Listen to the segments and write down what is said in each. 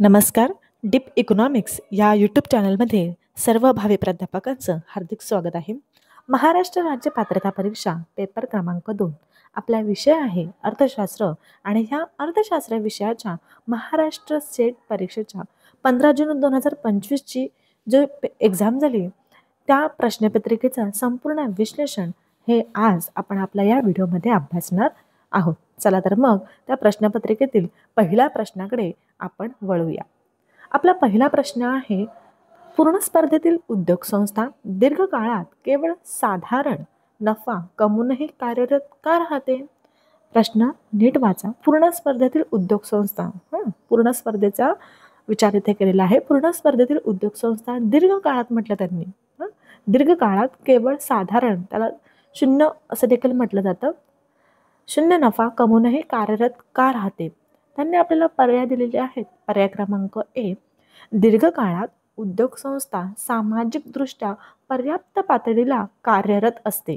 नमस्कार. Deep economics या YouTube चॅनलमध्ये सर्व भावी प्राध्यापकांचं हार्दिक स्वागत आहे. महाराष्ट्र राज्य पात्रता परीक्षा पेपर क्रमांक 2 आपला विषय आहे अर्थशास्त्र आणि ह्या अर्थशास्त्र विषयाच्या महाराष्ट्र स्टेट परीक्षेच्या 15 जून 2025ची जो एक्झाम झाली त्या प्रश्नपत्रिकेचं संपूर्ण विश्लेषण हे आज आपण आपल्या या व्हिडिओमध्ये अभ्यासणार आहोत. चला तर मग त्या प्रश्नपत्रिकेतील पहिल्या प्रश्नाकडे आपण वळूया. आपला पहिला प्रश्न आहे, पूर्ण स्पर्धेतील उद्योग संस्था दीर्घकाळात केवळ साधारण नफा कमवूनही कार्यरत का राहते? प्रश्न नीट वाचा. पूर्ण स्पर्धेतील उद्योग संस्था, पूर्ण स्पर्धेचा विचार इथे केलेला आहे. पूर्ण स्पर्धेतील उद्योग संस्था दीर्घकाळात म्हटलं त्यांनी, दीर्घकाळात केवळ साधारण, त्याला शून्य असं देखील म्हटलं जातं, शून्य नफा कमवूनही कार्यरत का राहते? त्यांनी आपल्याला पर्याय दिलेले आहेत. पर्याय क्रमांक ए, दीर्घकाळात उद्योग संस्था सामाजिकदृष्ट्या पर्याप्त पातळीला कार्यरत असते.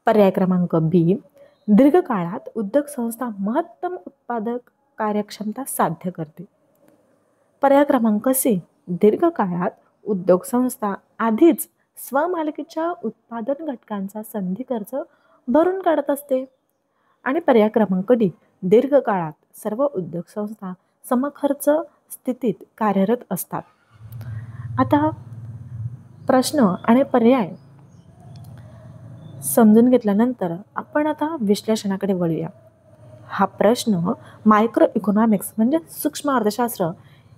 पर्याय क्रमांक बी, दीर्घकाळात उद्योग संस्था महत्तम उत्पादक कार्यक्षमता साध्य करते. पर्याय क्रमांक सी, दीर्घकाळात उद्योग संस्था आधीच स्वमालकीच्या उत्पादन घटकांचा संधी खर्च भरून काढत असते. आणि पर्याय क्रमांक डी, दीर्घकाळात सर्व उद्योग संस्था समखर्च स्थितीत कार्यरत असतात. आता प्रश्न आणि पर्याय समजून घेतल्यानंतर आपण आता विश्लेषणाकडे वळूया. हा प्रश्न मायक्रो इकॉनॉमिक्स म्हणजे सूक्ष्म अर्थशास्त्र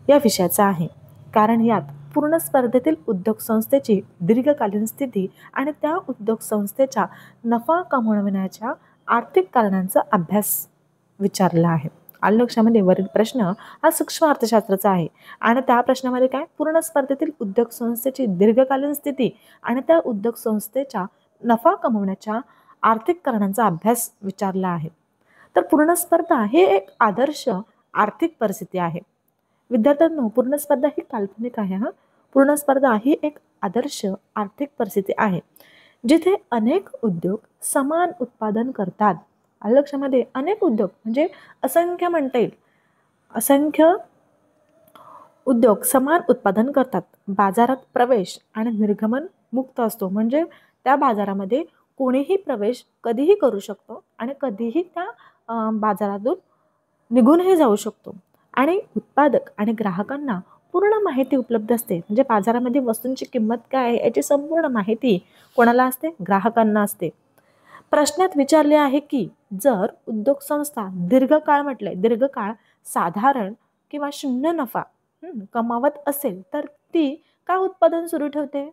या विषयाचा आहे, कारण यात पूर्ण स्पर्धेतील उद्योग संस्थेची दीर्घकालीन स्थिती आणि त्या उद्योग संस्थेच्या नफा कमवण्याच्या आर्थिक कारणांचा अभ्यास विचारला आहे. आलं लक्षामध्ये? वरील प्रश्न हा सूक्ष्म अर्थशास्त्राचा आहे आणि त्या प्रश्नामध्ये काय, पूर्ण स्पर्धेतील उद्योग संस्थेची दीर्घकालीन स्थिती आणि त्या उद्योग संस्थेच्या नफा कमवण्याच्या आर्थिक कारणांचा अभ्यास विचारला आहे. तर पूर्ण स्पर्धा ही एक आदर्श आर्थिक परिस्थिती आहे. विद्यार्थ्यांनो, पूर्ण स्पर्धा ही काल्पनिक आहे. पूर्ण स्पर्धा ही एक आदर्श आर्थिक परिस्थिती आहे जिथे अनेक उद्योग समान उत्पादन करतात. आलं लक्षामध्ये? अनेक उद्योग म्हणजे असंख्य म्हणता येईल, असंख्य उद्योग समान उत्पादन करतात. बाजारात प्रवेश आणि निर्गमन मुक्त असतो, म्हणजे त्या बाजारामध्ये कोणीही प्रवेश कधीही करू शकतो आणि कधीही त्या बाजारातून निघूनही जाऊ शकतो. आणि उत्पादक आणि ग्राहकांना पूर्ण माहिती उपलब्ध असते, म्हणजे बाजारामध्ये वस्तूंची किंमत काय आहे याची संपूर्ण माहिती कोणाला असते? ग्राहकांना असते. प्रश्नात विचारले आहे की जर उद्योग संस्था दीर्घकाळ म्हटले, दीर्घकाळ साधारण किंवा शून्य नफा कमावत असेल तर ती का उत्पादन सुरू ठेवते?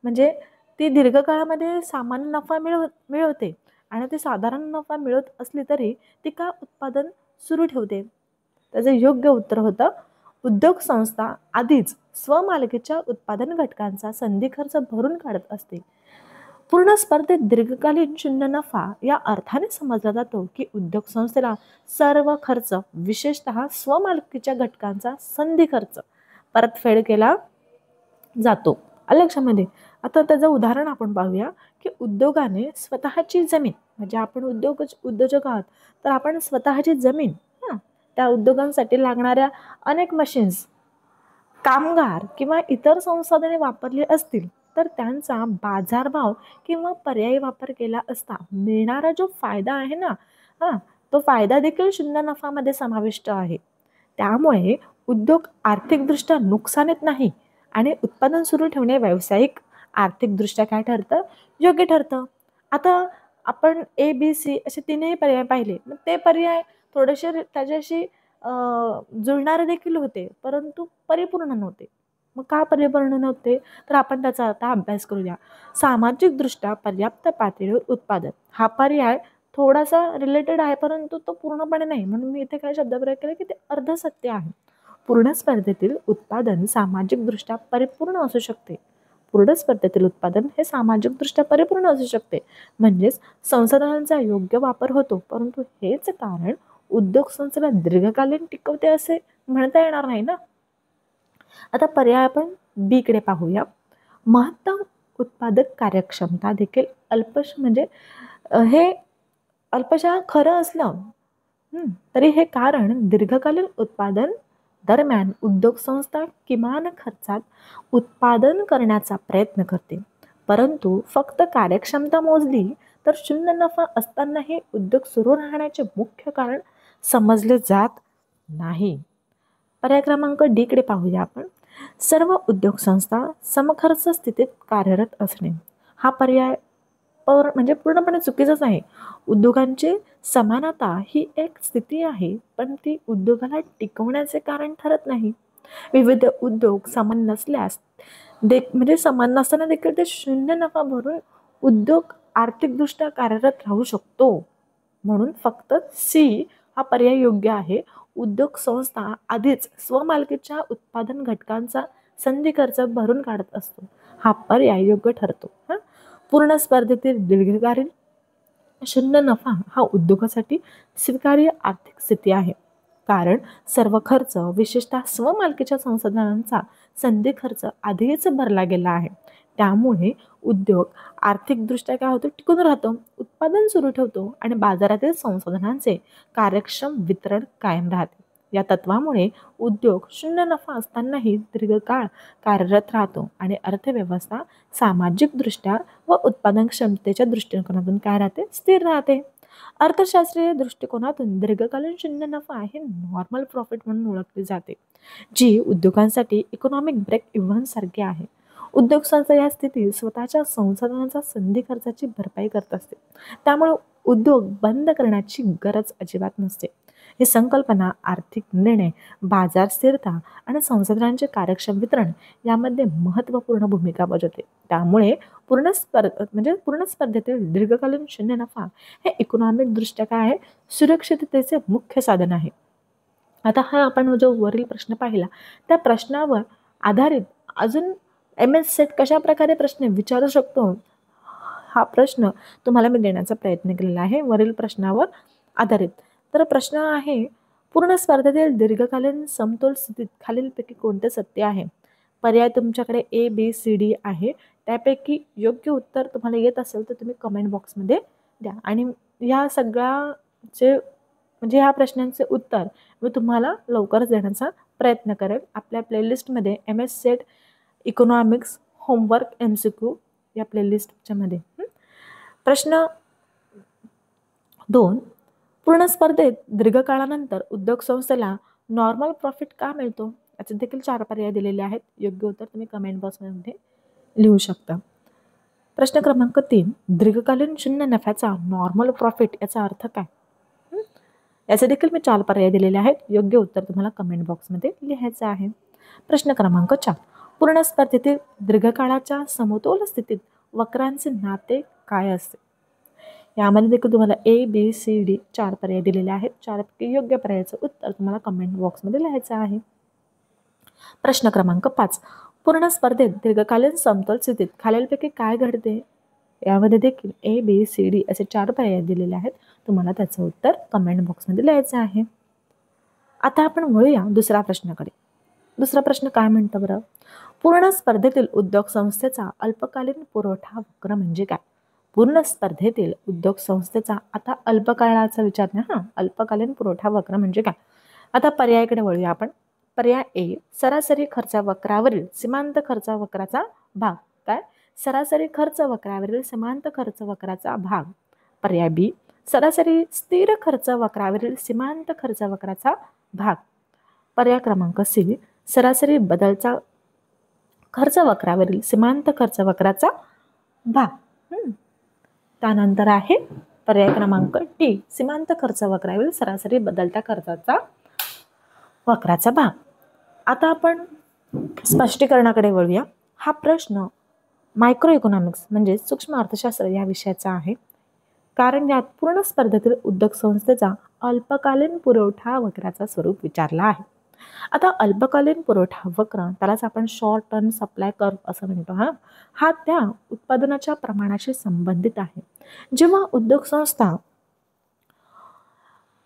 म्हणजे ती दीर्घकाळामध्ये सामान्य नफा मिळवते आणि ती साधारण नफा मिळवत असली तरी ती का उत्पादन सुरू ठेवते? त्याचं योग्य उत्तर होतं, उद्योग संस्था आधीच स्वमालकीच्या उत्पादन घटकांचा संधी खर्च भरून काढत असते. पूर्ण स्पर्धेत दीर्घकालीन शून्य नफा या अर्थाने समजला जातो की उद्योग संस्थेला सर्व खर्च, विशेषतः स्वमालकीच्या घटकांचा संधी खर्च परतफेड केला जातो. लक्षामध्ये? आता त्याचं उदाहरण आपण पाहूया की उद्योगाने स्वतःची जमीन, म्हणजे आपण उद्योजक आहात तर आपण स्वतःची जमीन, त्या उद्योगांसाठी लागणाऱ्या अनेक मशीन्स, कामगार किंवा इतर संसाधने वापरली असतील तर त्यांचा बाजारभाव किंवा पर्यायी वापर केला असता मिळणारा जो फायदा आहे ना, तो फायदा देखील शून्य नफामध्ये समाविष्ट आहे. त्यामुळे उद्योग आर्थिकदृष्ट्या नुकसानीत नाही आणि उत्पादन सुरू ठेवणे व्यावसायिक आर्थिकदृष्ट्या काय ठरतं? योग्य ठरतं. आता आपण ए बी सी असे तीनही पर्याय पाहिले, मग ते पर्याय थोडेसे त्याच्याशी जुळणारे देखील होते परंतु परिपूर्ण नव्हते. मग का परिपूर्ण नव्हते? तर आपण त्याचा आता अभ्यास करूया. सामाजिकदृष्ट्या पर्याप्त पातळीवर उत्पादन हा पर्याय थोडासा रिलेटेड आहे परंतु तो पूर्णपणे नाही, म्हणून मी इथे काय शब्दप्रयोग केला की ते अर्धसत्य आहे. पूर्ण स्पर्धेतील उत्पादन सामाजिकदृष्ट्या परिपूर्ण असू शकते. पूर्ण स्पर्धेतील उत्पादन हे सामाजिकदृष्ट्या परिपूर्ण असू शकते, म्हणजेच संसाधनांचा योग्य वापर होतो, परंतु हेच कारण उद्योग संस्थेला दीर्घकालीन टिकवते असे म्हणता येणार नाही ना. आता पर्याय आपण बी कडे पाहूया. महत्तम उत्पादक कार्यक्षमता देखील अल्पश, म्हणजे हे अल्पशा खरं असलं तरी हे कारण दीर्घकालीन उत्पादन दरम्यान उद्योग संस्था किमान खर्चात उत्पादन करण्याचा प्रयत्न करते, परंतु फक्त कार्यक्षमता मोजली तर शून्य नफा असतानाही उद्योग सुरू राहण्याचे मुख्य कारण समजले जात नाही. पर्याय क्रमांक डी कडे पाहूया आपण. सर्व उद्योग संस्था समखर्च स्थितीत कार्यरत असणे. हा पर्याय म्हणजे पूर्णपणे चुकीचंच आहे. उद्योगांची समानता ही एक स्थिती आहे, पण ती उद्योगाला टिकवण्याचे कारण ठरत नाही. विविध उद्योग समान नसल्यास म्हणजे समान नसताना देखील ते शून्य नफा भरून उद्योग आर्थिकदृष्ट्या कार्यरत राहू शकतो. म्हणून फक्त सी हा पर्याय योग्य आहे. उद्योग संस्था आधीच स्वमालकीच्या उत्पादन घटकांचा संधी खर्च भरून काढत असतो. हा पर्याय योग्य ठरतो. पूर्ण स्पर्धेतील दीर्घकालीन शून्य नफा हा उद्योगासाठी स्वीकार्य आर्थिक स्थिती आहे, कारण सर्व खर्च विशेषतः स्वमालकीच्या संसाधनांचा संधी खर्च आधीच भरला गेला आहे. त्यामुळे उद्योग आर्थिकदृष्ट्या काय होतो, टिकून राहतो, उत्पादन सुरू ठेवतो आणि बाजारातील संसाधनांचे कार्यक्षम वितरण कायम राहते. या तत्वामुळे उद्योग शून्य नफा असतानाही दीर्घकाळ कार्यरत राहतो आणि अर्थव्यवस्था सामाजिकदृष्ट्या व उत्पादन क्षमतेच्या दृष्टिकोनातून काय राहते, स्थिर राहते. अर्थशास्त्रीय दृष्टिकोनातून दीर्घकालीन शून्य नफा हे नॉर्मल प्रॉफिट म्हणून ओळखले जाते, जी उद्योगांसाठी इकॉनॉमिक ब्रेक इव्हन सारखे आहे. उद्योग संस्था या स्थितीत स्वतःच्या संसाधनांचा संधी खर्चाची भरपाई करत असते, त्यामुळे उद्योग बंद करण्याची गरज अजिबात नसते. ही संकल्पना आर्थिक निर्णय, बाजार स्थिरता आणि संसाधनांचे कार्यक्षम वितरण यामध्ये महत्त्वपूर्ण भूमिका बजावते. त्यामुळे पूर्ण स्पर्धेतील दीर्घकालीन शून्य नफा हे इकॉनॉमिक दृष्ट्या काय आहे, सुरक्षिततेचे मुख्य साधन आहे. आता हा आपण जो वरील प्रश्न पाहिला त्या प्रश्नावर आधारित अजून MS सेट कशा प्रकारे प्रश्न विचारू शकतो, हा प्रश्न तुम्हाला मी देण्याचा प्रयत्न केलेला आहे वरील प्रश्नावर आधारित. तर प्रश्न आहे, पूर्ण स्पर्धेतील दीर्घकालीन समतोल स्थितीत खालीलपैकी कोणते सत्य आहे? पर्याय तुमच्याकडे ABCD आहे. त्यापैकी योग्य उत्तर तुम्हाला येत असेल तर तुम्ही कमेंट बॉक्समध्ये द्या आणि या सगळ्याचे म्हणजे ह्या प्रश्नांचे उत्तर मी तुम्हाला लवकरच देण्याचा प्रयत्न करेल आपल्या प्लेलिस्टमध्ये MS set economics homework MCQ या प्लेलिस्टच्या मध्ये. प्रश्न 2, पूर्ण स्पर्धेत दीर्घकाळानंतर उद्योग संस्थेला नॉर्मल प्रॉफिट का मिळतो? याचे देखील 4 पर्याय दिलेले आहेत. योग्य उत्तर तुम्ही कमेंट बॉक्समध्ये लिहू शकता. प्रश्न क्रमांक 3, दीर्घकालीन शून्य नफ्याचा नॉर्मल प्रॉफिट याचा अर्थ काय? याचे देखील मी 4 पर्याय दिलेले आहेत. योग्य उत्तर तुम्हाला कमेंट बॉक्समध्ये लिहायचं आहे. प्रश्न क्रमांक 4, पूर्ण स्पर्धेतील दीर्घकाळाच्या समतोल स्थितीत वक्रांचे नाते काय असते? यामध्ये देखील तुम्हाला ABCD 4 पर्याय दिलेले आहेत. 4 पैकी योग्य पर्यायाचं उत्तर तुम्हाला कमेंट बॉक्समध्ये लिहायचं आहे. प्रश्न क्रमांक 5, पूर्ण स्पर्धेत दीर्घकालीन समतोल स्थितीत खालीलपैकी काय घडते? यामध्ये देखील ABCD असे 4 पर्याय दिलेले आहेत. तुम्हाला त्याचं उत्तर कमेंट बॉक्समध्ये लिहायचं आहे. आता आपण वळूया दुसऱ्या प्रश्नाकडे. दुसरा प्रश्न काय म्हणतं बरं? पूर्ण स्पर्धेतील उद्योग संस्थेचा अल्पकालीन पुरवठा वक्र म्हणजे काय? पूर्ण स्पर्धेतील उद्योग संस्थेचा आता अल्पकाळाचा विचार नाही, अल्पकालीन पुरवठा वक्र म्हणजे काय? आता पर्यायाकडे वळूया आपण. पर्याय A, सरासरी खर्च वक्रावरील सीमांत खर्च वक्राचा भाग. काय? सरासरी खर्च वक्रावरील सीमांत खर्च वक्राचा भाग. पर्याय B, सरासरी स्थिर खर्च वक्रावरील सीमांत खर्च वक्राचा भाग. पर्याय क्रमांक C, सरासरी बदलचा खर्च वक्रावरील सीमांत खर्च वक्राचा भाग. त्यानंतर आहे पर्याय क्रमांक D, सीमांत खर्च वक्रावरील सरासरी बदलत्या खर्चाचा वक्राचा भाग. आता आपण स्पष्टीकरणाकडे वळूया. हा प्रश्न मायक्रो इकॉनॉमिक्स म्हणजे सूक्ष्म अर्थशास्त्र या विषयाचा आहे, कारण यात पूर्ण स्पर्धेतील उद्योग संस्थेचा अल्पकालीन पुरवठा वक्राचा स्वरूप विचारला आहे. आता अल्पकालीन पुरवठा वक्र त्यालाच आपण शॉर्ट टर्म सप्लाय कर्व असं म्हणतो. हा त्या उत्पादनाच्या प्रमाणाशी संबंधित आहे. जेव्हा उद्योग संस्था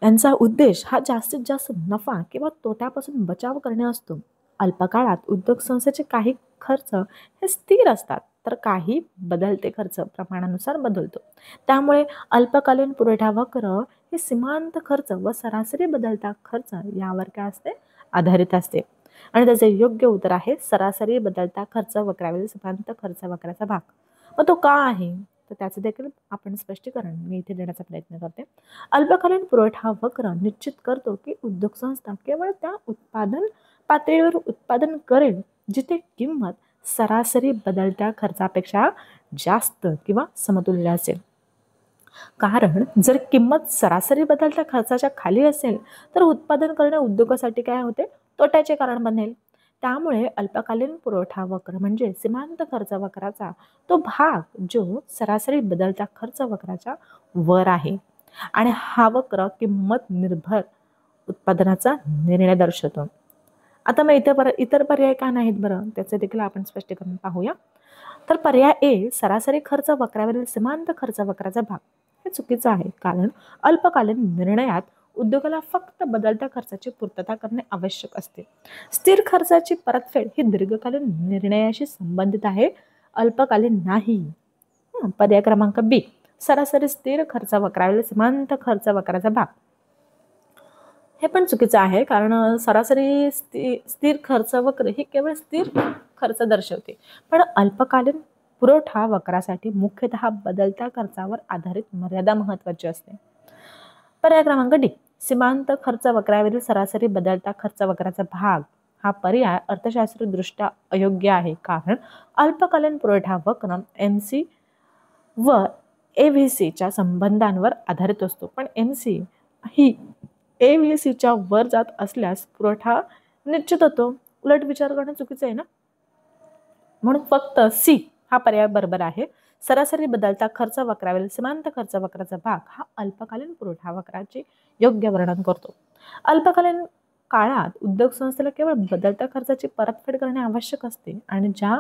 यांचा उद्देश हा जास्तीत जास्त नफा किंवा तोट्यापासून बचाव करणे असतो, अल्पकाळात उद्योग संस्थेचे काही खर्च हे स्थिर असतात तर काही बदलते खर्च प्रमाणानुसार बदलतो. त्यामुळे अल्पकालीन पुरवठा वक्र हे सीमांत खर्च व सरासरी बदलता खर्च यावर काय असते, आधारित असते. आणि त्याचे योग्य उत्तर आहे सरासरी बदलता खर्च वक्रावरील सीमांत खर्च वक्राचा भाग. मग तो का आहे, तर त्याचं देखील आपण स्पष्टीकरण मी इथे देण्याचा प्रयत्न करते. अल्पकालीन पुरवठा वक्र निश्चित करतो की उद्योग संस्था केवळ त्या उत्पादन पातळीवर उत्पादन करेल जिथे किंमत सरासरी बदलत्या खर्चापेक्षा जास्त किंवा समतुल्य असेल. कारण जर किंमत सरासरी बदलत्या खर्चाच्या खाली असेल तर उत्पादन करणे उद्योगासाठी काय होते, तोट्याचे कारण बनेल. त्यामुळे अल्पकालीन पुरवठा वक्र म्हणजे सीमांत खर्च वक्राचा तो भाग जो सरासरी बदलत्या खर्च वक्राच्या वर आहे. आणि हा वक्र किंमत निर्भर उत्पादनाचा निर्णय दर्शवतो. आता मग इतर पर्याय का नाहीत बरं, त्याचे देखील आपण स्पष्टीकरण पाहूया. तर पर्याय ए सरासरी खर्च वक्रावरील सीमांत खर्च वक्राचा भाग हे चुकीचं आहे. कारण अल्पकालीन निर्णयात उद्योगाला फक्त बदलत्या खर्चाची पूर्तता करणे आवश्यक असते. स्थिर खर्चाची परतफेड ही दीर्घकालीन निर्णयाशी संबंधित आहे, अल्पकालीन नाही. पर्याय क्रमांक बी सरासरी स्थिर खर्च वक्रावरील सीमांत खर्च वक्राचा भाग हे पण चुकीचं आहे. कारण सरासरी स्थिर खर्च वक्र ही केवळ स्थिर खर्च दर्शवते, पण अल्पकालीन पुरवठा वक्रासाठी मुख्यतः बदलत्या खर्चावर आधारित मर्यादा महत्त्वाची असते. पर्याय क्रमांक डी सीमांत खर्च वक्रावरील सरासरी बदलता खर्च वक्राचा भाग हा पर्याय अर्थशास्त्रदृष्ट्या अयोग्य आहे. कारण अल्पकालीन पुरवठा वक्र MC व AVCच्या संबंधांवर आधारित असतो, पण MC ही AVCच्या वर जात असल्यास पुरवठा निश्चित होतो. उलट विचार करणं चुकीचं आहे ना. म्हणून फक्त सी हा पर्याय बरोबर आहे. सरासरी बदलता खर्च वक्रावरील सीमांत खर्च वक्राचा भाग हा अल्पकालीन पुरवठा वक्राचे योग्य वर्णन करतो. अल्पकालीन काळात उद्योग संस्थेला केवळ बदलत्या खर्चाची परतफेड करणे आवश्यक असते आणि ज्या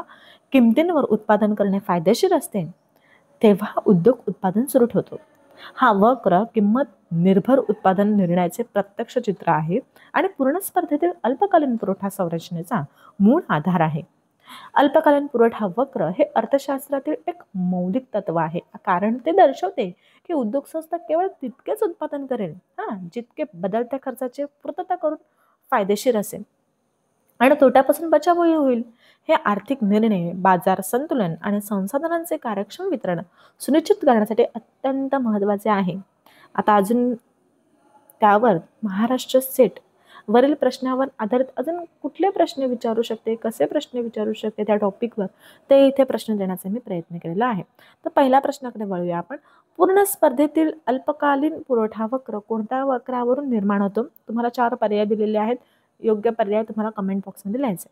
किमतींवर उत्पादन करणे फायदेशीर असते तेव्हा उद्योग उत्पादन सुरू ठेवतो. हा वक्र किंमत निर्भर उत्पादन निर्णयाचे प्रत्यक्ष चित्र आहे आणि पूर्ण स्पर्धेतील अल्पकालीन पुरवठा संरचनेचा मूळ आधार आहे. अल्पकालीन पुरवठा वक्र हे अर्थशास्त्रातील एक मौलिक तत्व आहे, कारण ते दर्शवते की उद्योग संस्था केवळ तितकेच उत्पादन करेल जितके बदलत्या खर्चाचे पूर्तता करून फायदेशीर असेल आणि तोट्यापासून बचावही होईल. हे आर्थिक निर्णय, बाजार संतुलन आणि संसाधनांचे कार्यक्षम वितरण सुनिश्चित करण्यासाठी अत्यंत महत्त्वाचे आहे. आता अजून त्यावर महाराष्ट्र सेट वरील प्रश्नावर आधारित अजून कुठले प्रश्न विचारू शकते, कसे प्रश्न विचारू शकते त्या टॉपिकवर ते इथे प्रश्न देण्याचा मी प्रयत्न केलेला आहे. तर पहिल्या प्रश्नाकडे वळूया आपण. पूर्ण स्पर्धेतील अल्पकालीन पुरवठा वक्र कोणत्या वक्रावरून निर्माण होतो? तुम्हाला 4 पर्याय दिलेले आहेत. योग्य पर्याय तुम्हाला कमेंट बॉक्समध्ये लिहायचे.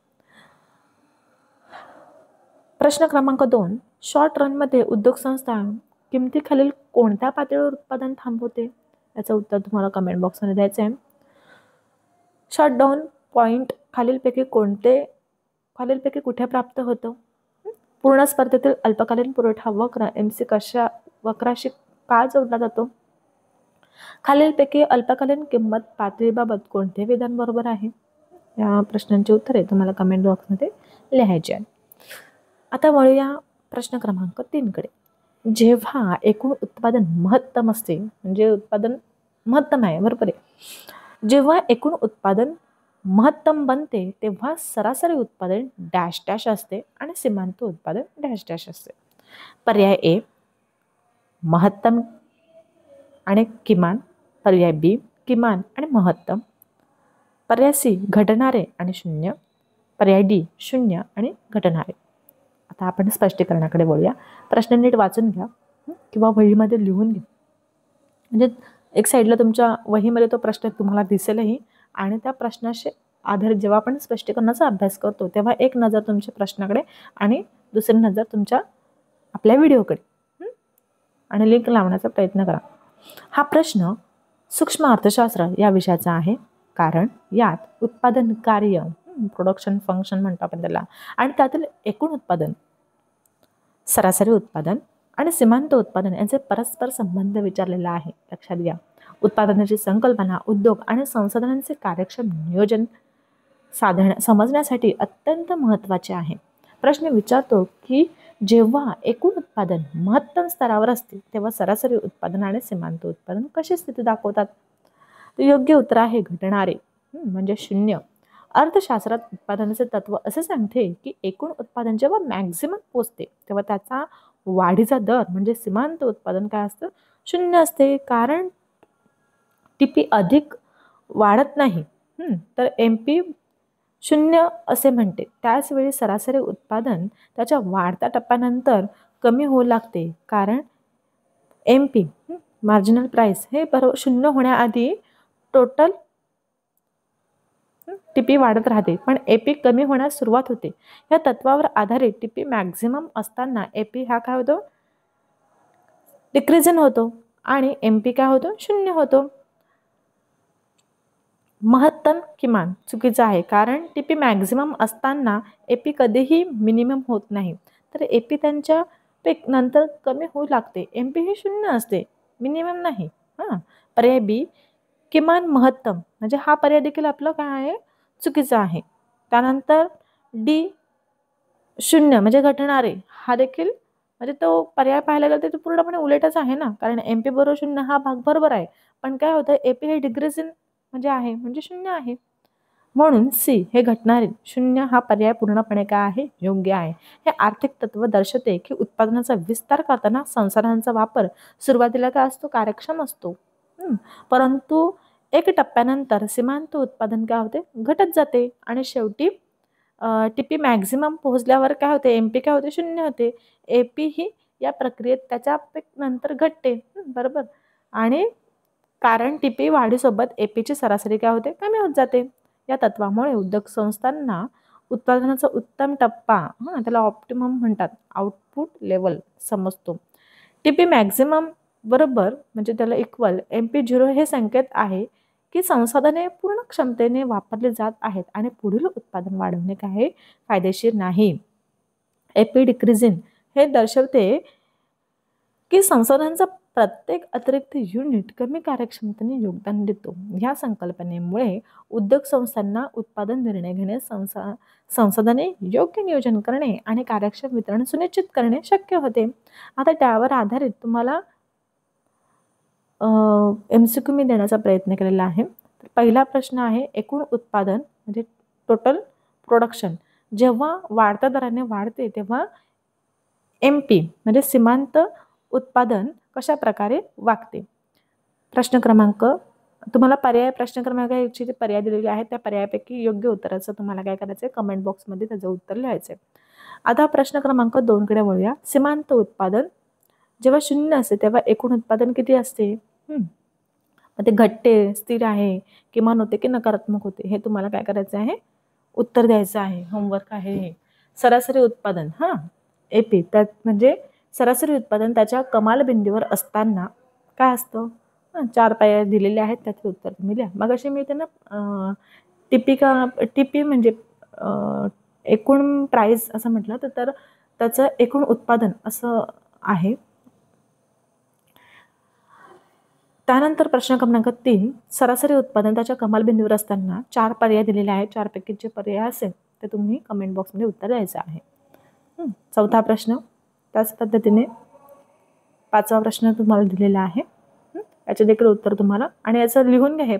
प्रश्न क्रमांक 2 शॉर्ट रनमध्ये उद्योग संस्था किमतीखालील कोणत्या पातळीवर उत्पादन थांबवते? याचं उत्तर तुम्हाला कमेंट बॉक्समध्ये द्यायचं आहे. शटडाऊन पॉईंट खालीलपैकी कुठे प्राप्त होतं? पूर्ण स्पर्धेतील अल्पकालीन पुरवठा वक्र MC कशा वक्राशी का जोडला जातो? खालीलपैकी अल्पकालीन किंमत पातळीबाबत कोणते विधान बरोबर आहे? या प्रश्नांची उत्तरे तुम्हाला कमेंट बॉक्समध्ये लिहायची आहे. आता वळूया प्रश्न क्रमांक 3 कडे. जेव्हा एकूण उत्पादन महत्तम असते, म्हणजे उत्पादन महत्तम आहे, बरोबर आहे. जेव्हा एकूण उत्पादन महत्तम बनते तेव्हा सरासरी उत्पादन डॅश डॅश असते आणि सीमांत उत्पादन डॅश डॅश असते. पर्याय ए महत्तम आणि किमान. पर्याय बी किमान आणि महत्तम. पर्याय सी घटणारे आणि शून्य. पर्याय डी शून्य आणि घटणारे. आता आपण स्पष्टीकरणाकडे बोलूया. प्रश्न नीट वाचून घ्या किंवा वहीमध्ये लिहून घ्या, म्हणजे एक साईडला तुमच्या वहीमध्ये तो प्रश्न तुम्हाला दिसेलही आणि त्या प्रश्नाशी आधारित जेव्हा आपण स्पष्टीकरणाचा अभ्यास करतो तेव्हा एक नजर तुमच्या प्रश्नाकडे आणि दुसरी नजर तुमच्या आपल्या व्हिडिओकडे आणि लिंक लावण्याचा प्रयत्न करा. हा प्रश्न सूक्ष्म अर्थशास्त्र या विषयाचा आहे, कारण यात उत्पादन कार्य प्रोडक्शन फंक्शन म्हणतो आपण त्याला आणि त्यातील एकूण उत्पादन, सरासरी उत्पादन आणि सीमांत उत्पादन यांचे परस्पर संबंध विचारलेला आहे. लक्षात घ्या, उत्पादनाची संकल्पना उद्योग आणि संसाधनांचे कार्यक्षम नियोजन समजण्यासाठी अत्यंत महत्त्वाचे आहे. प्रश्न विचारतो की जेव्हा एकूण उत्पादन महत्तम स्तरावर असते तेव्हा सरासरी उत्पादन आणि सीमांत उत्पादन कशी स्थिती दाखवतात? तर योग्य उत्तर आहे घटणारे म्हणजे शून्य. अर्थशास्त्रात उत्पादनाचे तत्व असे सांगते की एकूण उत्पादन जेव्हा मॅक्झिमम पोचते तेव्हा त्याचा वाढीचा दर म्हणजे सीमांत उत्पादन काय असतं? शून्य असते. कारण टीपी अधिक वाढत नाही. तर एमपी शून्य असे म्हणते. त्याच वेळी सरासरी उत्पादन त्याच्या वाढत्या टप्प्यानंतर कमी होऊ लागते. कारण एमपी मार्जिनल प्राइस हे बरोबर शून्य होण्याआधी टोटल टीपी वाढत राहते, पण एपी कमी होण्यास सुरुवात होते. या तत्वावर आधारित टीपी मॅक्झिमम असताना एपी हा काय होतो? डिक्रीजन होतो आणि एमपी काय होतो? शून्य होतो. महत्तम किमान चुकीचं आहे, कारण टीपी मॅक्झिमम असताना एपी कधीही मिनिमम होत नाही. तर एपी त्यांच्या नंतर कमी होऊ लागते. एमपी हे शून्य असते, मिनिमम नाही. पर्याय बी किमान महत्तम म्हणजे हा पर्याय देखील आपलं काय आहे? चुकीचा आहे. त्यानंतर डी शून्य म्हणजे घटणारे हा देखील म्हणजे तो पर्याय पाहायला गेला तर तो पूर्णपणे उलटच आहे ना, कारण एमपी बरोबर शून्य हा भाग बरोबर आहे, पण काय होतं एपी हे डिक्रीज इन म्हणजे आहे म्हणजे शून्य आहे. म्हणून सी हे घटणारे शून्य हा पर्याय पूर्णपणे काय आहे? योग्य आहे. हे आर्थिक तत्व दर्शवते की उत्पादनाचा विस्तार करताना संसाधनांचा वापर सुरुवातीला काय असतो? कार्यक्षम असतो. परंतु एक टप्प्यानंतर सीमांत उत्पादन काय होते? घटत जाते आणि शेवटी टीपी मॅक्झिमम पोहोचल्यावर काय होते? एमपी काय होते? शून्य होते. एपी ही या प्रक्रियेत त्याच्या नंतर घटते. बरोबर. आणि कारण टीपी वाढीसोबत एपीची सरासरी काय होते? कमी होत जाते. या तत्वामुळे उद्योग संस्थांना उत्पादनाचा उत्तम टप्पा त्याला ऑप्टिमम म्हणतात, आउटपुट लेवल समजतो. टीपी मॅक्झिमम बरोबर म्हणजे त्याला इक्वल एमपी 0 हे संकेत आहे की संसाधने पूर्ण क्षमतेने वापरले जात आहेत आणि पुढील उत्पादन वाढवणे काही फायदेशीर नाही. एपी डिक्रीजिंग हे दर्शवते की संसाधनांचा प्रत्येक अतिरिक्त युनिट कमी कार्यक्षमतेने योगदान देतो. ह्या संकल्पनेमुळे उद्योग संस्थांना उत्पादन निर्णय घेणे, संसाधने योग्य नियोजन करणे आणि कार्यक्षम वितरण सुनिश्चित करणे शक्य होते. आता त्यावर आधारित तुम्हाला MCQ मी देण्याचा प्रयत्न केलेला आहे. तर पहिला प्रश्न आहे एकूण उत्पादन म्हणजे टोटल प्रोडक्शन जेव्हा वाढत्या दराने वाढते तेव्हा एमपी म्हणजे सीमांत उत्पादन कशा प्रकारे वागते. प्रश्न क्रमांक तुम्हाला प्रश्न क्रमांक 1चे जे पर्याय दिलेले आहेत त्या पर्यायापैकी योग्य उत्तराचं तुम्हाला काय करायचं आहे? कमेंट बॉक्समध्ये त्याचं उत्तर लिहायचं आहे. आता प्रश्न क्रमांक 2 कडे वळूया. सीमांत उत्पादन जेव्हा शून्य असते तेव्हा एकूण उत्पादन किती असते? ते घटते, स्थिर आहे, किमान होते की नकारात्मक होते हे तुम्हाला काय करायचं आहे? उत्तर द्यायचं आहे. होमवर्क आहे हे. सरासरी उत्पादन एपी त्यात म्हणजे सरासरी उत्पादन त्याच्या कमाल बिंदूवर असताना काय असतं? 4 पर्याय दिलेले आहेत त्याचे उत्तर तुम्ही लिहा. मग असे मी त्यांना टीपी म्हणजे एकूण प्राईस असं म्हटलं तर त्याचं एकूण उत्पादन असं आहे. त्यानंतर प्रश्न क्रमांक 3 सरासरी उत्पादन त्याच्या कमाल बिंदूवर असताना 4 पर्याय दिलेले आहेत. 4 पैकी जे पर्याय असेल ते तुम्ही कमेंट बॉक्समध्ये उत्तर द्यायचं आहे. चौथा प्रश्न त्याच पद्धतीने 5वा प्रश्न तुम्हाला दिलेला आहे. याचे देखील उत्तर तुम्हाला आणि याचं लिहून घ्या हे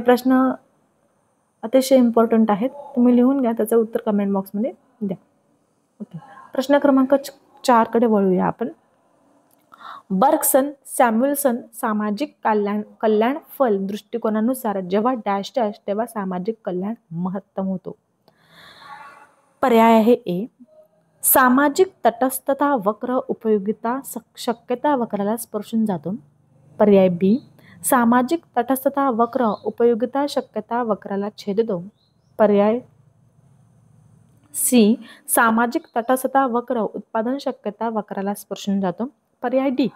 प्रश्न अतिशय इम्पॉर्टंट आहेत. तुम्ही लिहून घ्या त्याचं उत्तर कमेंट बॉक्समध्ये द्या. ओके. प्रश्न क्रमांक 4 कडे वळूया आपण. बर्गसन सॅम्युएल्सन सामाजिक कल्याण फल दृष्टिकोनानुसार जेव्हा डॅश डॅश तेव्हा सामाजिक कल्याण महत्तम होतो. पर्याय आहे ए सामाजिक तटस्थता वक्र उपयोगिता शक्यता वक्राला स्पर्शून जातो. पर्याय बी सामाजिक तटस्थता वक्र उपयोगिता शक्यता वक्राला छेदतो. पर्याय सी सामाजिक तटस्थता वक्र उत्पादन शक्यता वक्राला स्पर्शून जातो. पर्याय डी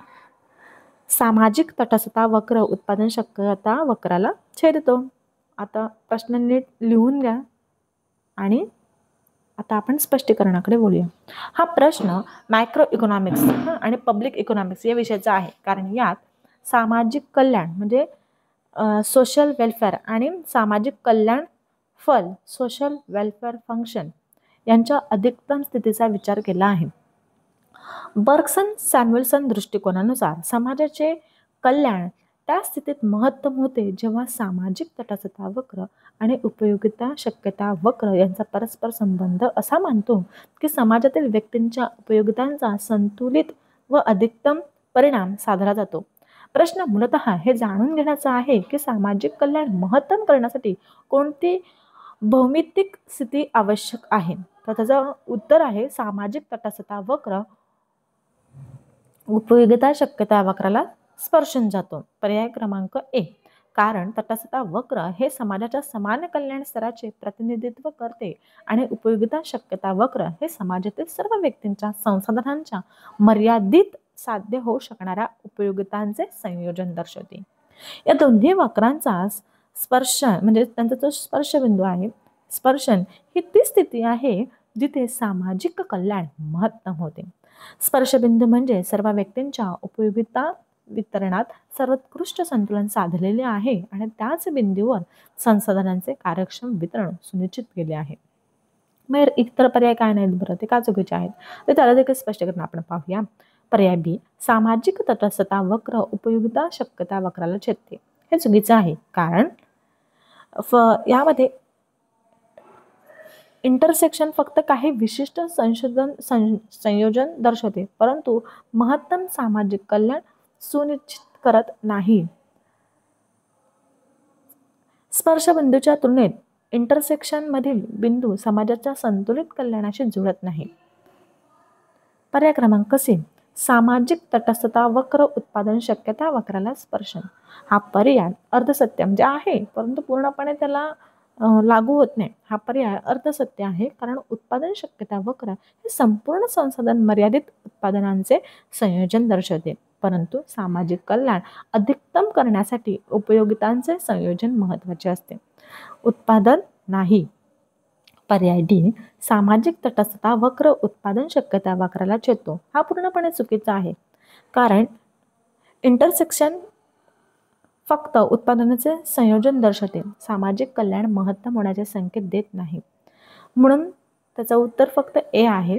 सामाजिक तटस्थता वक्र उत्पादन शक्यता वक्राला छेदतो. आता प्रश्न नीट लिहून घ्या आणि आता आपण स्पष्टीकरणाकडे बोलूया. हा प्रश्न मायक्रो इकॉनॉमिक्स आणि पब्लिक इकॉनॉमिक्स या विषयाचा आहे, कारण यात सामाजिक कल्याण म्हणजे सोशल वेलफेअर आणि सामाजिक कल्याण फल सोशल वेलफेअर फंक्शन यांच्या अधिकतम स्थितीचा विचार केला आहे. बर्गसन सॅम्युएल्सन दृष्टिकोनानुसार समाजाचे कल्याण त्या स्थितीत महत्तम होते जेव्हा सामाजिक तटस्थता वक्र आणि उपयोगिता शक्यता वक्र यांचा परस्पर संबंध असा मानतो की समाजातील व्यक्तींच्या उपयोगितांचा संतुलित व अधिकतम परिणाम साधला जातो. प्रश्न मूलतः हे जाणून घेण्याचा आहे की सामाजिक कल्याण महत्तम करण्यासाठी कोणती भौमितिक स्थिती आवश्यक आहे. तर त्याचं उत्तर आहे सामाजिक तटस्थता वक्र उपयोगिता शक्यता वक्राला स्पर्शून जातो. पर्याय क्रमांक ए. कारण तटस्थता वक्र हे समाजाच्या समान कल्याण स्तराचे प्रतिनिधित्व करते आणि उपयोगिता शक्यता वक्र हे समाजातील सर्व व्यक्तींच्या संसाधनांच्या मर्यादित साध्य होऊ शकणाऱ्या उपयोगितांचे संयोजन दर्शवते. या दोन्ही वक्रांचा स्पर्श म्हणजे त्यांचा जो स्पर्शबिंदू आहे, स्पर्शन ही ती स्थिती आहे जिथे सामाजिक कल्याण महत्तम होते. स्पर्शबिंदू म्हणजे सर्व व्यक्तींच्या उपयोगिता वितरणात सर्वोत्कृष्ट संतुलन साधलेले आहे आणि त्याच बिंदूवर संसाधनांचे कार्यक्षम वितरण सुनिश्चित केले आहे. मग इतर पर्याय काय नाहीत बरं, ते का चुकीचे आहेत ते त्याला देखील स्पष्टीकरण आपण पाहूया. पर्याय बी. सामाजिक तटस्थता वक्र उपयोगिता शक्यता वक्राला छेदते. हे चुकीचं आहे कारण यामध्ये इंटरसेक्शन फक्त काही विशिष्ट संयोजन दर्शवते परंतु महत्तम सामाजिक कल्याण सुनिश्चित करत नाही. स्पर्शबिंदूच्या तुलनेत इंटरसेक्शन मधील बिंदू समाजाच्या संतुलित कल्याणाशी जुळत नाही. पर्याय क्रमांक सी. सामाजिक तटस्थता वक्र उत्पादन शक्यता वक्राला स्पर्शन. हा पर्याय अर्धसत्य म्हणजे आहे परंतु पूर्णपणे त्याला लागू होत नाही. हा पर्याय अर्धसत्य आहे कारण उत्पादन शक्यता वक्र हे संपूर्ण संसाधन मर्यादित उत्पादनांचे संयोजन दर्शवते परंतु सामाजिक कल्याण अधिकतम करण्यासाठी उपयोगितांचे संयोजन महत्त्वाचे असते, उत्पादन नाही. पर्याय डी. सामाजिक तटस्थता वक्र उत्पादन शक्यता वक्राला छेदतो. हा पूर्णपणे चुकीचा आहे कारण इंटरसेक्शन फक्त उत्पादनाचे संयोजन दर्शवते, सामाजिक कल्याण महत्तम होण्याचे संकेत देत नाही. म्हणून त्याचं उत्तर फक्त ए आहे.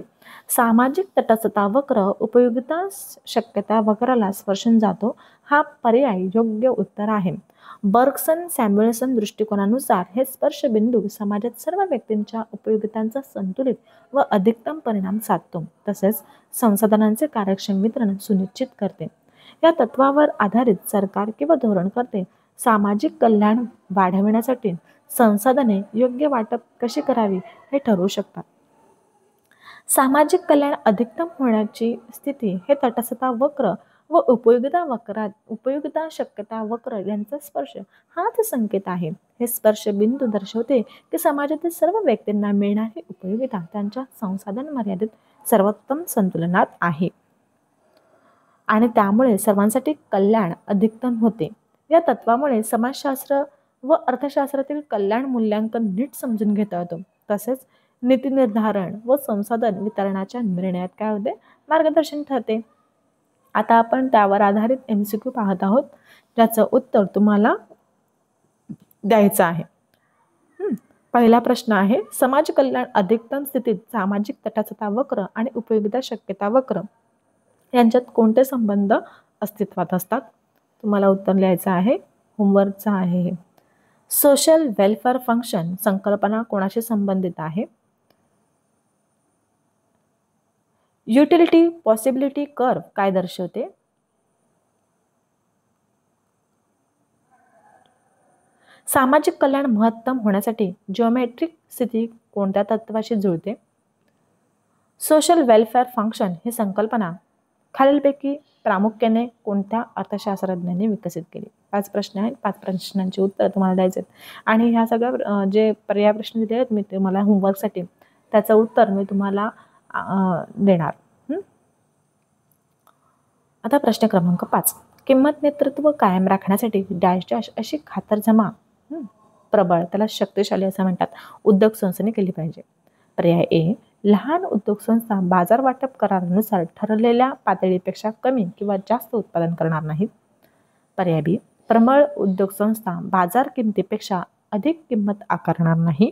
सामाजिक तटस्थता वक्र उपयोगिता शक्यता वक्राला स्पर्शून जातो. हा पर्याय योग्य उत्तर आहे. बर्गसन सॅम्युएल्सन दृष्टिकोनानुसार हे स्पर्शबिंदू समाजात सर्व व्यक्तींच्या उपयोगितांचा संतुलित व अधिकतम परिणाम साधतो तसेच संसाधनांचे कार्यक्षम वितरण सुनिश्चित करते. या तत्वावर आधारित सरकार किंवा धोरणकर्ते सामाजिक कल्याण वाढविण्यासाठी संसाधने योग्य वाटप कशी करावी हे ठरवू शकतात. सामाजिक कल्याण अधिकतम होण्याची स्थिती हे तटस्थता वक्र व उपयोगिता शक्यता वक्र यांचा स्पर्श हाच संकेत आहे. हे स्पर्श बिंदू दर्शवते की समाजातील सर्व व्यक्तींना मिळणारी उपयोगिता त्यांच्या संसाधन मर्यादित सर्वोत्तम संतुलनात आहे आणि त्यामुळे सर्वांसाठी कल्याण अधिकतम होते. या तत्वामुळे समाजशास्त्र व अर्थशास्त्रातील कल्याण मूल्यांकन नीट समजून घेता येतो तसेच नीती निर्धारण व संसाधन वितरणाच्या निर्णयात काय होते, मार्गदर्शन ठरते. आता आपण त्यावर आधारित MCQ पाहत आहोत ज्याचं उत्तर तुम्हाला द्यायचं आहे. पहिला प्रश्न आहे समाज कल्याण अधिकतम स्थितीत सामाजिक तटस्थता वक्र आणि उपयोगिता शक्यता वक्र यांच्यात कोणते संबंध अस्तित्वात असतात. तुम्हाला उत्तर लिहायचं आहे, होमवर्कचं आहे हे. सोशल वेलफेअर फंक्शन संकल्पना कोणाशी संबंधित आहे. युटिलिटी पॉसिबिलिटी कर्व काय दर्शवते. सामाजिक कल्याण महत्तम होण्यासाठी जिओमेट्रिक स्थिती कोणत्या तत्वाशी जुळते. सोशल वेलफेअर फंक्शन ही संकल्पना खालीलपैकी प्रामुख्याने कोणत्या अर्थशास्त्रज्ञांनी विकसित केली. 5 प्रश्न आहेत, 5 प्रश्नांची उत्तर तुम्हाला द्यायचे आहेत आणि ह्या सगळ्या जे पर्याय प्रश्न दिले आहेत मी तुम्हाला होमवर्कसाठी त्याचं उत्तर मी तुम्हाला देणार. आता प्रश्न क्रमांक 5. किंमत नेतृत्व कायम राखण्यासाठी डॅश डॅश अशी खातरजमा प्रबळ त्याला शक्तिशाली असं म्हणतात उद्योग संस्थेने केली पाहिजे. पर्याय ए. लहान उद्योग संस्था बाजार वाटप करारानुसार ठरलेल्या पातळीपेक्षा कमी किंवा जास्त उत्पादन करणार नाहीत. पर्याय बी. प्रबळ उद्योग संस्था बाजार किमतीपेक्षा अधिक किंमत आकारणार नाही.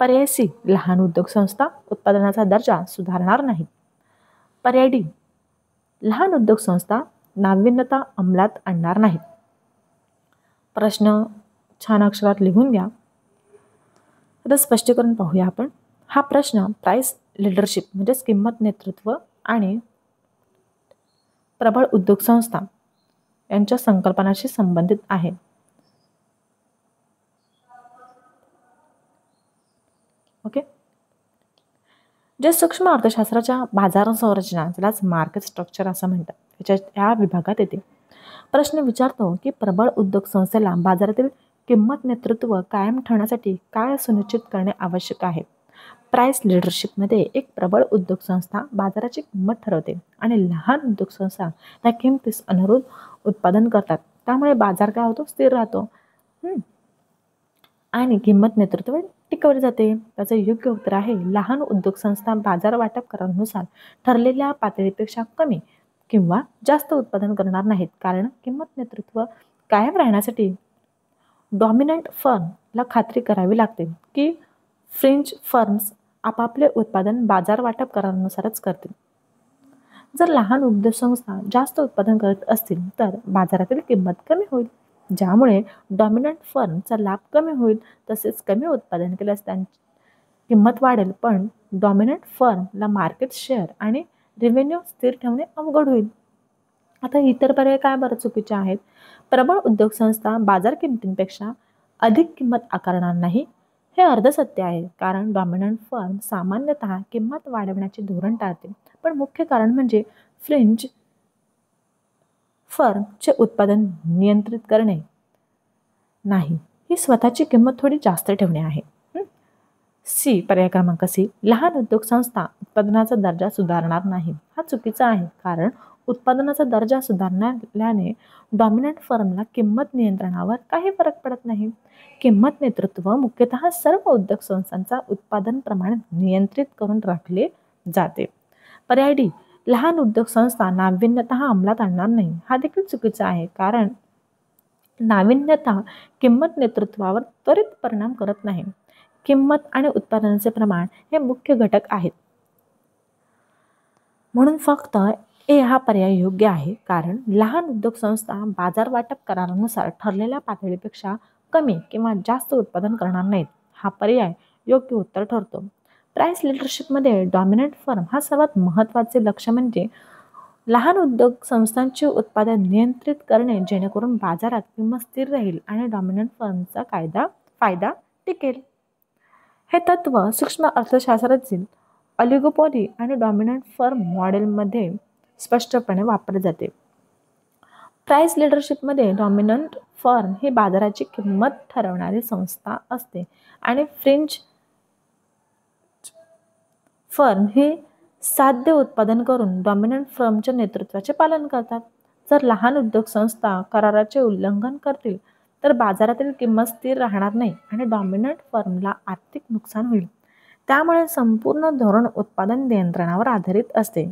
पर्याय सी. लहान उद्योग संस्था उत्पादनाचा दर्जा सुधारणार नाहीत. पर्याय डी, लहान उद्योग संस्था नाविन्यता अंमलात आणणार नाहीत. प्रश्न छान अक्षरात लिहून घ्या. आता स्पष्टीकरण पाहूया आपण. हा प्रश्न प्राइस लीडरशिप म्हणजेच किंमत नेतृत्व आणि प्रबळ उद्योग संस्था यांच्या संकल्पनाशी संबंधित आहे. ओके. जे सूक्ष्म अर्थशास्त्राच्या बाजार संरचना, ज्यालाच मार्केट स्ट्रक्चर असं म्हणतात, या विभागात येते. प्रश्न विचारतो की प्रबळ उद्योग संस्थेला बाजारातील किंमत नेतृत्व कायम ठेवण्यासाठी काय सुनिश्चित करणे आवश्यक आहे. प्राइस लीडरशिपमध्ये एक प्रबळ उद्योग संस्था बाजाराची किंमत ठरवते आणि लहान उद्योग संस्था त्या किंमतीस अनुरूप उत्पादन करतात. त्यामुळे बाजार काय होतो, स्थिर राहतो आणि किंमत नेतृत्व टिकवले जाते. त्याचं योग्य उत्तर आहे लहान उद्योग संस्था बाजार वाटप करारानुसार ठरलेल्या पातळीपेक्षा कमी किंवा जास्त उत्पादन करणार नाहीत. कारण किंमत नेतृत्व कायम राहण्यासाठी डॉमिनंट फर्मला खात्री करावी लागते की फ्रिंज फर्म्स आपापले उत्पादन बाजार वाटप करारानुसारच करतील. जर लहान उद्योग संस्था जास्त उत्पादन करत असतील तर बाजारातील किंमत कमी होईल, ज्यामुळे डॉमिनंट फर्मचा लाभ कमी होईल. तसेच कमी उत्पादन केल्यास त्यांची किंमत वाढेल, पण डॉमिनंट फर्मला मार्केट शेअर आणि रेव्हेन्यू स्थिर ठेवणे अवघड होईल. आता इतर पर्याय काय बरं चुकीचे आहेत. प्रबळ उद्योग संस्था बाजार किमतींपेक्षा अधिक किंमत आकारणार नाही, हे अर्धसत्य आहे. कारण डॉमिनंट फर्म सामान्यतः किंमत वाढवण्याचे धोरण टाळते, पण मुख्य कारण म्हणजे फ्रिंज फर्मचे उत्पादन नियंत्रित करणे नाही, ही स्वतःची किंमत थोडी जास्त ठेवणे आहे. सी, पर्याय क्रमांक सी, लहान उद्योग संस्था उत्पादनाचा दर्जा सुधारणार नाही, हा चुकीचा आहे. कारण उत्पादनाचा दर्जा सुधारल्याने डॉमिनंट फर्मला किंमत नियंत्रणावर काही फरक पडत नाही. किंमत नेतृत्व मुख्यतः सर्व उद्योग संस्थांचा उत्पादन प्रमाण नियंत्रित करून राखले जाते. पर्याय डी, लहान उद्योग संस्था नाविन्यता अंमलात आणणार नाही, हा देखील चुकीचा आहे. कारण नाविन्यता किंमत नेतृत्वावर त्वरित परिणाम करत नाही. किंमत आणि उत्पादनाचे प्रमाण हे मुख्य घटक आहेत. म्हणून फक्त ए हा पर्याय योग्य आहे. कारण लहान उद्योग संस्था बाजार वाटप करारानुसार ठरलेल्या पातळीपेक्षा कमी किंवा जास्त उत्पादन करणार नाहीत, हा पर्याय योग्य उत्तर ठरतो. प्राइस लीडरशिपमध्ये डॉमिनंट फर्म हा सर्वात महत्त्वाचे लक्ष्य म्हणजे लहान उद्योग संस्थांचे उत्पादन नियंत्रित करणे, जेणेकरून बाजारात किंमत स्थिर राहील आणि डॉमिनंट फर्मचा फायदा टिकेल. हे तत्व सूक्ष्म अर्थशास्त्रातील ऑलिगोपॉली आणि डॉमिनंट फर्म मॉडेलमध्ये स्पष्टपणे वापरले जाते. प्राइस लीडरशिपमध्ये डॉमिनंट फर्म ही बाजाराची किंमत ठरवणारी संस्था असते आणि फ्रिंज फर्म ही साध्य उत्पादन करून डॉमिनंट फर्मच्या नेतृत्वाचे पालन करतात. जर लहान उद्योग संस्था कराराचे उल्लंघन करतील तर बाजारातील किंमत स्थिर राहणार नाही आणि डॉमिनंट फर्मला आर्थिक नुकसान होईल. त्यामुळे संपूर्ण धोरण उत्पादन नियंत्रणावर आधारित असते.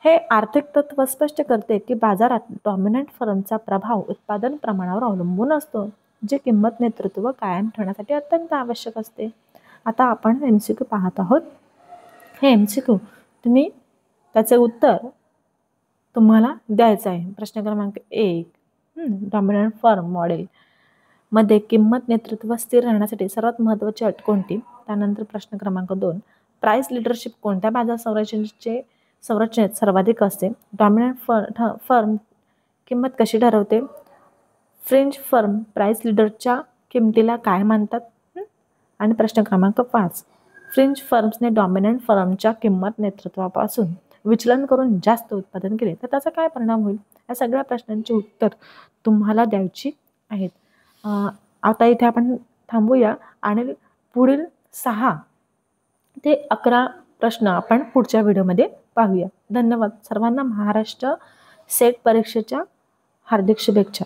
हे आर्थिक तत्व स्पष्ट करते की बाजारात डॉमिनंट फर्मचा प्रभाव उत्पादन प्रमाणावर अवलंबून असतो, जे किंमत नेतृत्व कायम ठेवण्यासाठी अत्यंत आवश्यक असते. आता आपण MCQ पाहत आहोत. हे MCQ तुम्ही त्याचे उत्तर तुम्हाला द्यायचं आहे. प्रश्न क्रमांक 1, डॉमिनंट फर्म मॉडेल मध्ये किंमत नेतृत्व स्थिर राहण्यासाठी सर्वात महत्त्वाची अट कोणती. त्यानंतर प्रश्न क्रमांक 2, प्राइस लीडरशिप कोणत्या बाजार संरचनेत सर्वाधिक असते. डॉमिनंट फर्म किंमत कशी ठरवते. फ्रिंज फर्म प्राइस लीडरच्या किमतीला काय मानतात. आणि प्रश्न क्रमांक 5, फ्रिंज फर्म्सने डॉमिनंट फर्मच्या किंमत नेतृत्वापासून विचलन करून जास्त उत्पादन केले तर त्याचा काय परिणाम होईल. या सगळ्या प्रश्नांची उत्तर तुम्हाला द्यायची आहेत. आता इथे आपण थांबूया आणि पुढील 6 ते 11 प्रश्न आपण पुढच्या व्हिडिओमध्ये पाहूया. धन्यवाद. सर्वांना महाराष्ट्र सेट परीक्षेच्या हार्दिक शुभेच्छा.